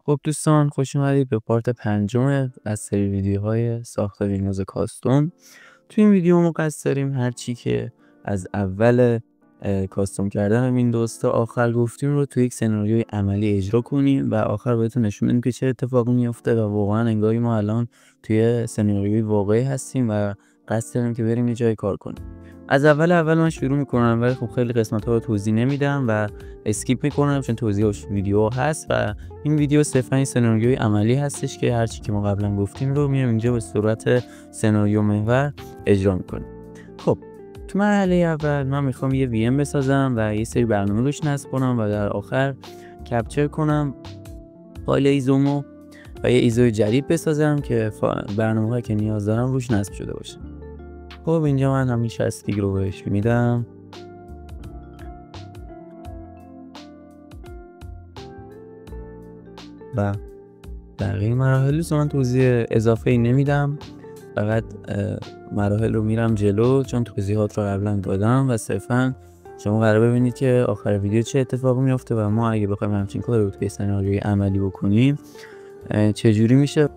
خب دوستان، خوش اومدید به پارت 5 از سری ویدیوهای ساخت ویندوز کاستوم. تو این ویدیو ما قصد داریم هر چی که از اول کاستوم کردن ویندوز تا آخر گفتیم رو تو یک سناریوی عملی اجرا کنیم و آخر بهتون نشون بدیم که چه اتفاقی میفته و واقعا انگاری ما الان توی سناریوی واقعی هستیم و قصد داریم که بریم یه جای کار کنیم. از اول من شروع میکنم، ولی خب خیلی قسمت‌ها رو توضیح نمیدم و اسکیپ میکنم چون توضیحش ویدیو هست و این ویدیو صرفا سناریوی عملی هستش که هرچی که ما قبلا گفتیم رو میام اینجا به صورت سناریو محور اجرا میکنیم. خب تو مرحله اول من میخوام یه وی ام بسازم و یه سری برنامه روش نصب کنم و در آخر کپچر کنم فایل ایزومو و یه ایزوی جدید بسازم که برنامه‌هایی که نیاز دارم روش نصب شده باشه. خب اینجا من همیشه استیک رو بهش میدم و بقیه مراحل رو من توضیح اضافه ای نمیدم، فقط مراحل رو میرم جلو چون توضیحات رو قبلا دادم و صرفا شما قرار ببینید که آخر ویدیو چه اتفاقی میفته و ما اگه بخوایم همچین کاری رو توی سناریوی عملی بکنیم چجوری میشه.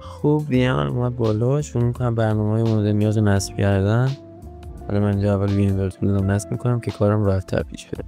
خب وی ام اومد بالا، شروع میکنم برنامه‌های مورد نیاز نصب کردن. حالا من اینجا اول وی ام ورتون رو نصب میکنم که کارم راحت‌تر پیش بره.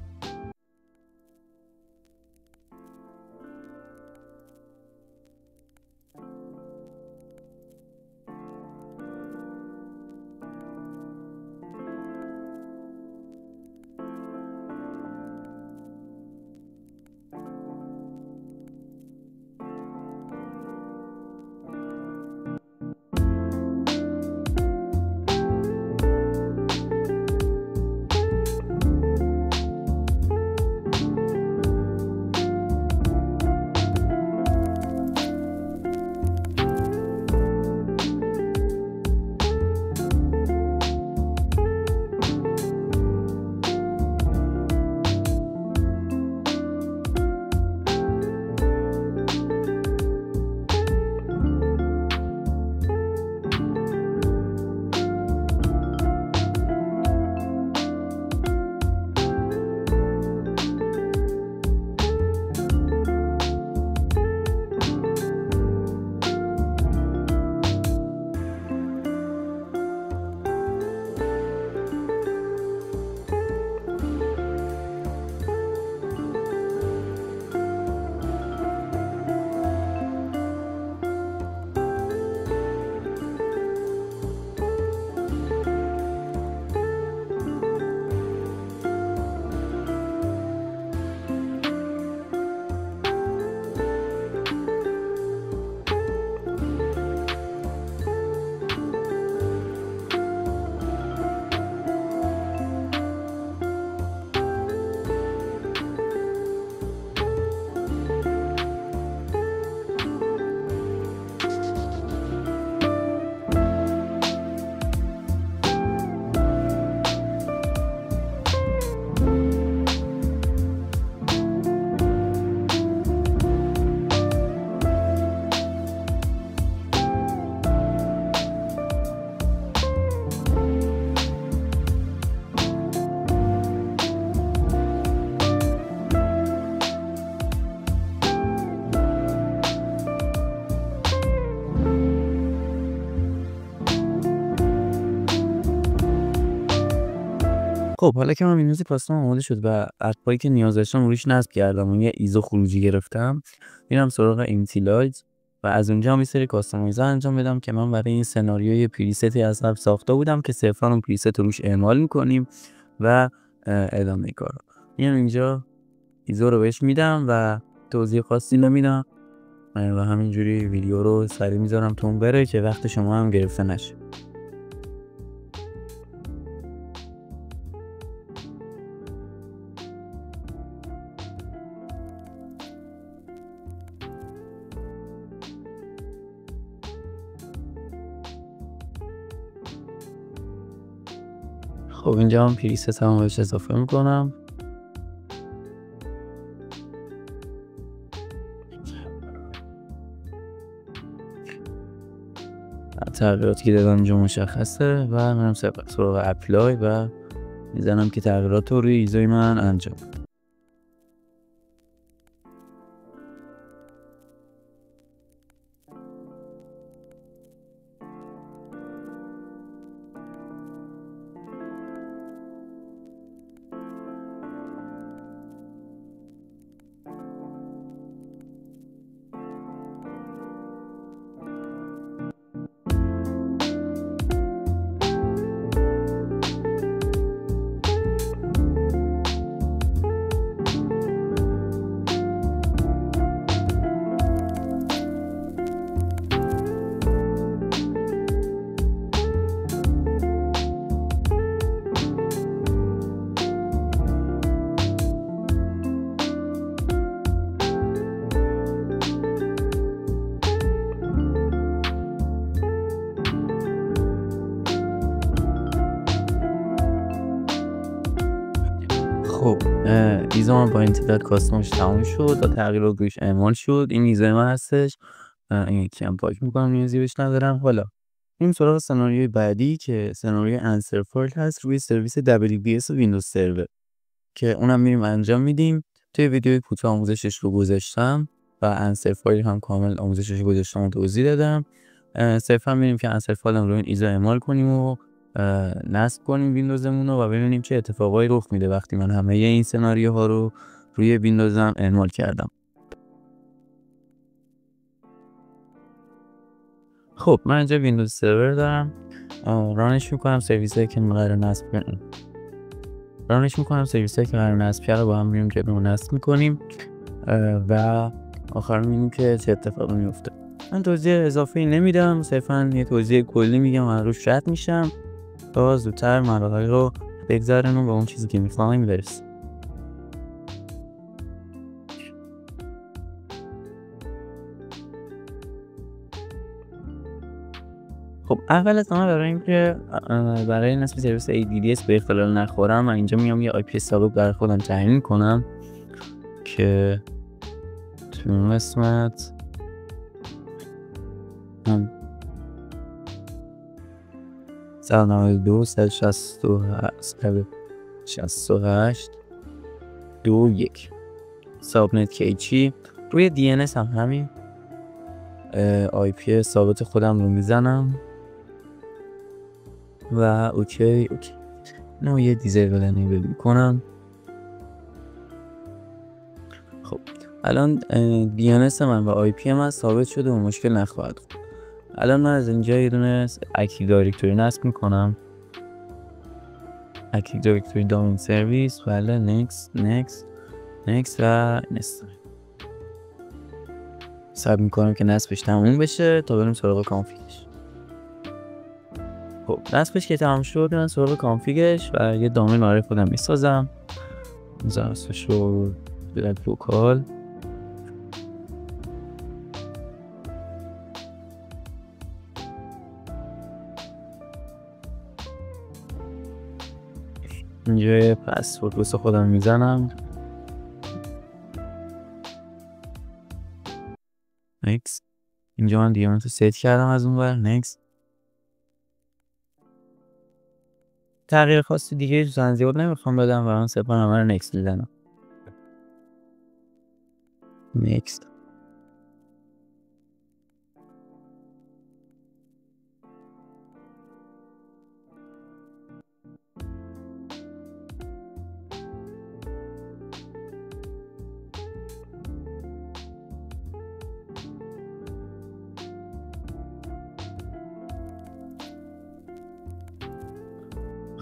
خب حالا که من ویندوز کاستوم آماده شد و اپایی که نیاز داشتم روش نصب کردم و یه ایزو خروجی گرفتم، میرم سراغ اینتیلایز و از اونجا هم یه سری کاستومایز انجام بدم که من برای این سناریو یه پریستی از قبل ساخته بودم که صرفا اون پریست رو روش اعمال میکنیم و ادامه کارا. میام اینجا ایزو رو بهش میدم و توضیح خاصی نمیدم و همینجوری ویدیو رو سریع میذارم تون بره که وقت شما هم گرفته نشه. خب اینجا هم پریست هم بهش اضافه میکنم. تغییراتی که دادم اینجا مشخصه و منم سراغ اپلای و میزنم که تغییرات رو روی ایزوی من انجام بده. خب ایزو من با این تعداد کاستومش تموم شد و تغییرات روش اعمال شد. این ایزو من هستش. این یکی هم پاک میکنم، نیازی بهش ندارم. حالا این سراغ سناریوی بعدی که سناریوی انسر فایل هست روی سرویس WBS ویندوز سرور که اونم میریم انجام میدیم. توی ویدیوی کوتاه آموزشش رو گذاشتم و انسر فایل هم کامل آموزشش گذاشتم و توضیح دادم. صرفا میریم که انسر فایل هم رو این ایزو اعمال کنیم و نصب کنیم ویندوزمون رو و ببینیم چه اتفاقایی رخ میده وقتی من همه این سناریوها رو روی ویندوزم اعمال کردم. خب من اینجا ویندوز سرور دارم، رانش میکنم. سرویسایی که قرار نصب کنم با هم میریم جلو نصب میکنیم و آخر میبینیم که چه اتفاقی میفته. من توضیح اضافی نمیدم، صرفا یه توضیح کلی میگم و روش رد میشم تا زودتر مراحل رو بگذارن و به اون چیزی که میخوایم برسیم. خب اول از همه برای نصب سرویس ADDS به اختلال نخورم من اینجا میام یه IP سابق برای خودم تعیین کنم که تو این قسمت 192.168.2.1 سابنت کیچی. روی DNS هم همین IP ثابت خودم رو میزنم و اوکی نه یه دیزیبل انیبل میکنم. خب الان DNS من و IP من ثابت شده و مشکل نخواهد بود. الان من از اینجا یه دونه اکتیو دایرکتوری نصب میکنم، اکتیو دایرکتوری دامین سرویس. بله نکست و نستر صبر میکنم که نصبش تموم بشه تا بریم سراغ کانفیگش. خب نصبش که تمام شد من سراغ کانفیگش و یه دامین برای خودم میسازم. نصبش رو بیاد لوکال. اینجا یه پسورد واسه خودم میزنم. نکست. اینجا من دیامنت رو ست کردم از اون ور. نکست. تغییر خاصی دیگه تو زیاد نمیخوام بدم و من صرفا همه رو نکست میزنم. نکست.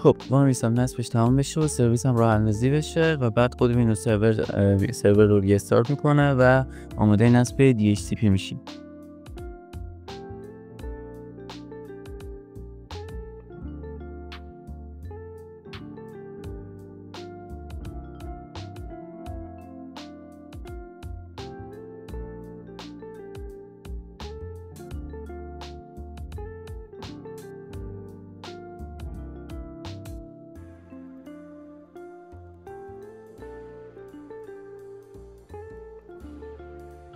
خب وانمیستم نصبش تمام بشه و سرویس هم راه اندازی بشه و بعد خود ویندوز سرور رو ریستارت میکنه و آماده نصب DHCP میشیم.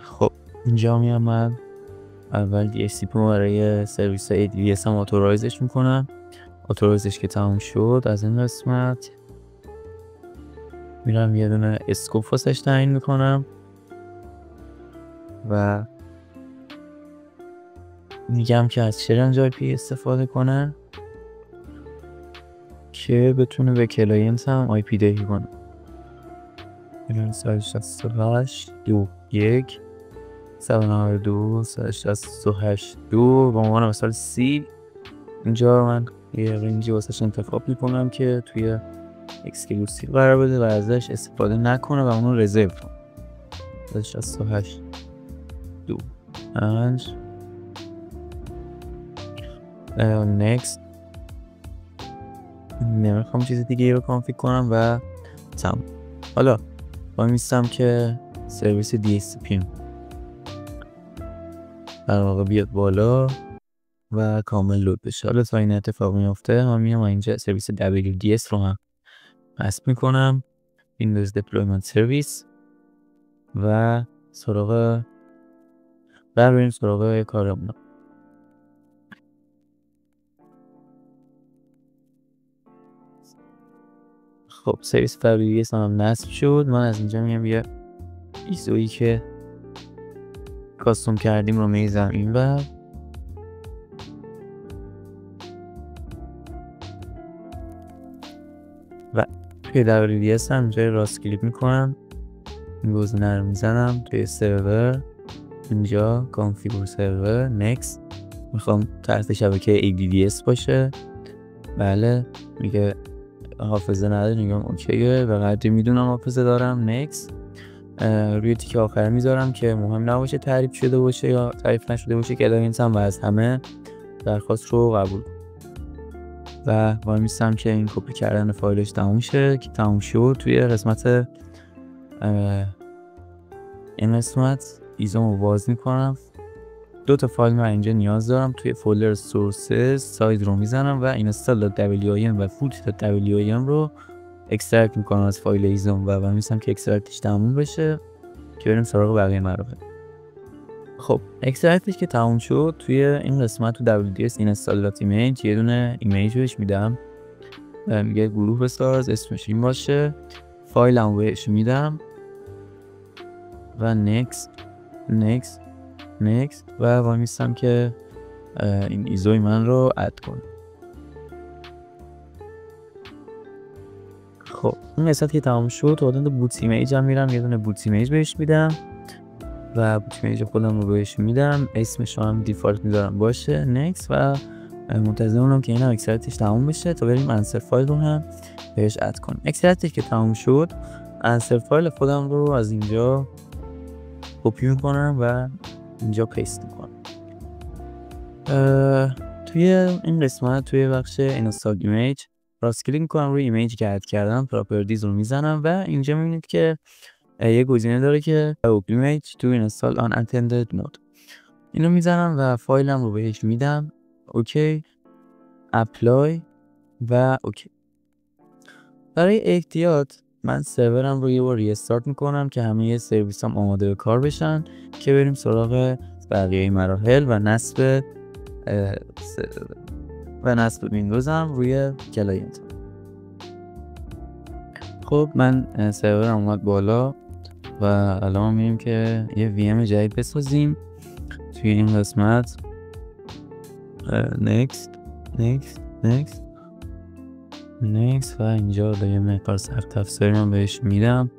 خب اینجا میام من اول DHCP رو برای سرویس AWS هم اتورایزش میکنم. اتورایزش که تمام شد از این قسمت میرم یه دونه اسکوپ واسش تعیین میکنم و میگم که از چه رنج IP استفاده کنه که بتونه به کلاینت هم IP دهی کنه. میرم 168.1.1.792.168.2 به عنوان مثال C. اینجا من یه رنجی واسش انتخاب میکنم که توی اکسکلوسیو قرار بده و ازش استفاده نکنه و اونو رزرو کنه. 168.2.5 next. نمیخوام چیز دیگه رو کانفیگ کنم و تمام. حالا باید میستم که سرویس DHCP در واقع بیاد بالا و کامل لود بشه. حالا تا این اتفاق میفته من میام اینجا سرویس WDS رو هم نصب میکنم، Windows Deployment Service، و بریم سراغ کارمون. خب سرویس WDS هم نصب شد. من از اینجا میام یه ایزویی که کاستوم کردیم رو میزم این و توی WDS هم جای راست کلیک میکنم، این گزینه رو میزنم توی سرور، اینجا کانفیگور سرور، نکست. میخوام طرز شبکه ADDS باشه. بله میگه حافظه نداره، میگم اوکیه و قدری میدونم حافظه دارم، نکست. روی تیک آخر میذارم که مهم نباشه تعریف شده باشه یا تعریف نشده باشه که کلاینت هم و از همه درخواست رو قبول و وای میستم که این کپی کردن فایلش تموم شه. که تموم شد توی قسمت این قسمت ایزومو باز میکنم. 2 تا فایل من اینجا نیاز دارم. توی فولدر سورسز ساید رو میزنم و install.wim و foot.wim رو اکسترکت میکنم از فایل ایزوم و میستم که اکسترکتش تموم بشه که بریم سراغ بقیه مراحل. خب اکسترکتش که تموم شد توی این قسمت تو WDS install.image یه دونه ایمیج بهش میدم، میگه گروه بساز، اسمش این باشه، فایل هم بهش میدم و next و وای میستم که این ایزوی من رو اد کنه. خب این قسمت که تمام شد تو بوت ایمیج هم میرم یه دونه بوت ایمیج بهش میدم و بوت ایمیج خودم رو بهش میدم، اسمش رو هم دیفالت میذارم باشه، نکست و منتظرم که این هم اکسترکتش تموم بشه تا بریم انسر فایل رو هم بهش اد کنیم. اکسترکتش که تموم شد انسر فایل خودم رو از اینجا کپی میکنم و اینجا پیست میکنم. توی این قسمت توی بخش اینستال ایمیج راست کلیک میکنم روی ایمیجی که اد کردم، پراپرتیز رو میزنم و اینجا میبینید که یه گزینه داره که ایمیج تو اینستال آن اتندد مود، اینو میزنم و فایلم رو بهش میدم، اوکی، اپلای و اوکی. برای احتیاط من سرورم رو یه بار ریستارت میکنم که همه سرویس هم آماده به کار بشن که بریم سراغ بقیه مراحل و نصب ویندوز هم روی کلاینت. خب من سرورم اومد بالا و الان میریم که یه وی جدید بسازیم. توی این قسمت next و اینجا یه مقدار سخت افزاری من بهش میدم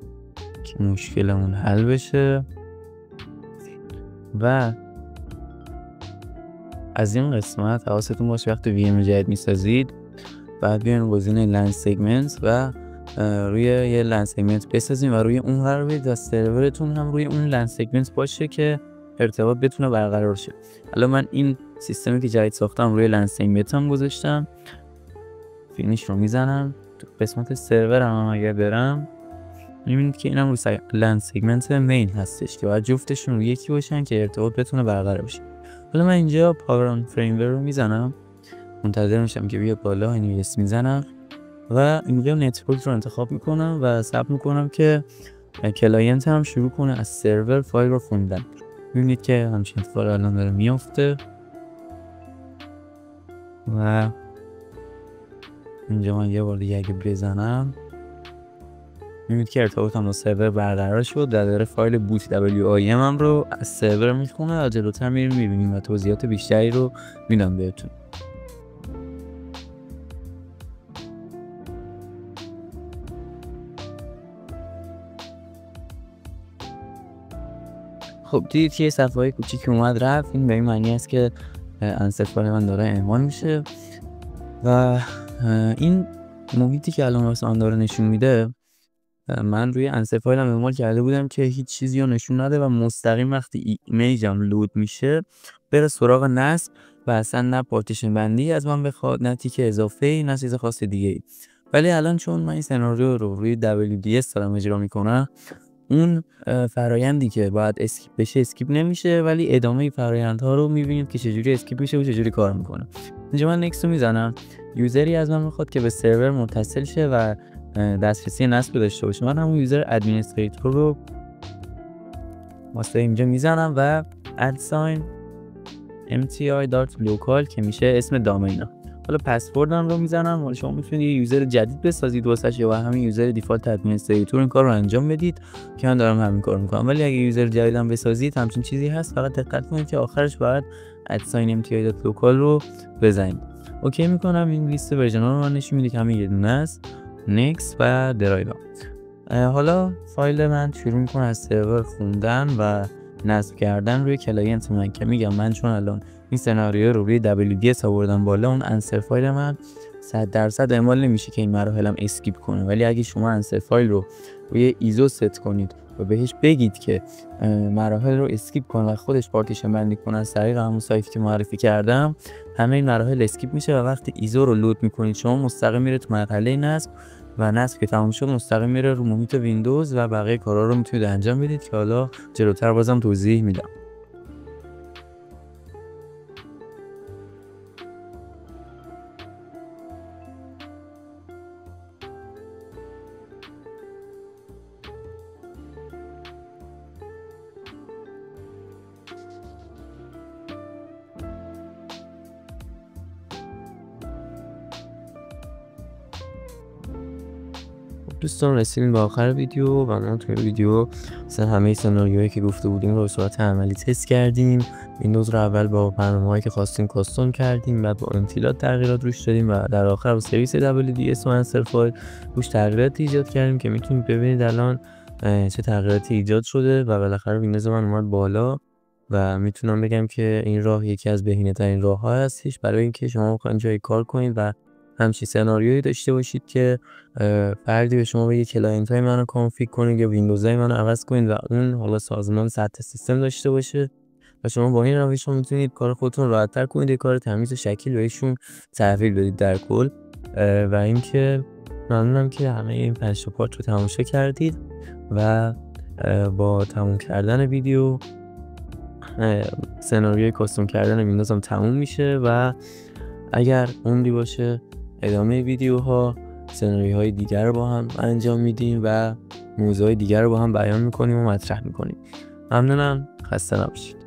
که مشکلمون حل بشه و از این قسمت حواستون باشه وقتی وی ام جدید میسازید بعد بیاین گزینه لند سگمنت و روی یه لند سگمنت بسازیم و روی اون قرار بدید و سرورتون هم روی اون لند سگمنت باشه که ارتباط بتونه برقرار شه. حالا من این سیستمی که جدید ساختم روی لند سگمنت هم گذاشتم، فینیش رو میزنم. تو قسمت سرورم اگه برم میبینید که اینم روی لند سگمنت مین هستش که باید جفتشون روی یکی باشن که ارتباط بتونه برقرار بشه. حالا من اینجا پاور آن فریمور رو میزنم، منتظر میشم که بیاد بالا، NVS میزنم و اینجا نتورک رو انتخاب میکنم و ثبت میکنم که کلاینت هم شروع کنه از سرور فایل رو خوندن. میبینید که همچین اتفاقی الان داره میافته و اینجا من یه بار دیگه اگه بزنم میبینید که ارتباطم با سرور برقرار شد و داره فایل بوت WIM هم رو از سرور میخونه و جلوتر میریم میبینیم و توضیحات بیشتری رو میدم بهتون. خب دیدید که صفحه های کوچیکی اومد رفت. این به این معنی است که انسر فایل من داره اعمال میشه و این محیطی که الان واسه آن داره نشون میده من روی انسر فایلم اعمال کرده بودم که هیچ چیزی رو نشون نده و مستقیم وقتی ایمیجم لود میشه بره سراغ نصب و اصلا نه پارتیشن بندی از من بخواد، نه تیک اضافه‌ای، نه چیز خاص دیگه‌ای. ولی الان چون من این سناریو رو روی WDS دارم اجرا میکنم، اون فرایندی که باید اسکیپ بشه اسکیپ نمیشه، ولی ادامه فرایندها رو میبینید که چجوری اسکیپ میشه و چجوری کار میکنه. اینجا من نکست رو میزنم. یوزری از من میخواد که به سرور متصل شه و دسترسی نصب داشته باشه. من همون یوزر ادمینستریتور رو واسه اینجا میزنم و ادساین mti.local که میشه اسم دامینه. حالا پسوردم رو میزنم. حالا شما میتونید یه یوزر جدید بسازید واسش یا همین یوزر دیفالت ادمینستریتور این کار رو انجام بدید که من دارم همین کارو میکنم. ولی اگه یوزر جدیدم بسازید همچین چیزی هست، فقط دقت کنید که آخرش باید ادساین mti.local رو بزنید. اوکی میکنم. این لیست ورژن‌ها رو من نشون میده که همین یه دونه است. نکست و درایو. حالا فایل من شروع میکنه از سرور خوندن و نصب کردن روی کلاینت من که میگم من چون الان این سناریو رو روی WDS آوردم بالا، اون انسر فایل من 100% اعمال نمیشه که این مراحلم اسکیپ کنه. ولی اگه شما انسر فایل رو روی ایزو ست کنید و بهش بگید که مراحل رو اسکیپ کنه و خودش پارتیشن بندی کنه از طریق همون سایتی که معرفی کردم، همه این مراحل اسکیپ میشه و وقتی ایزو رو لود میکنید شما مستقیم میره تو مرحله نصب و نصب که تموم شد مستقیم میره رو محیط ویندوز و بقیه کارا رو میتونید انجام بدید که حالا جلوتر بازم توضیح میدم. دوستان رسیدیم به آخر ویدیو و من توی ویدیو همه سناریوهایی که گفته بودیم رو به صورت عملی تست کردیم. ویندوز رو اول با برنامه‌هایی که خواستیم کاستوم کردیم، بعد با امتیلات تغییرات روش دادیم و در آخر با سرویس WDS و انسر فایل روش تغییرات ایجاد کردیم که میتونید ببینید الان چه تغییراتی ایجاد شده و بالاخره ویندوز من اومد بالا و میتونم بگم که این راه یکی از بهینه‌ترین راه‌ها هستش برای اینکه شما بخواید جای کار کنید و همچین سناریویی داشته باشید که فردی به شما بگه کلاینت های منو کانفیگ کنید یا ویندوز های منو عوض کنید و اون حالا سازمان سطح سیستم داشته باشه و شما با این روش میتونید کار خودتون راحت‌تر کنید، یه کار تمیز و شکل بهشون تحویل بدید در کل. و اینکه ممنونم که همه این 5 پارت رو تماشا کردید و با تموم کردن ویدیو سناریوی کاستوم کردن ویندوز هم تموم میشه و اگر عمری باشه ادامه ویدیوها سناریوهای دیگر رو با هم انجام میدیم و موضوعهای دیگر رو با هم بیان میکنیم و مطرح میکنیم. ممنونم. خسته نباشید.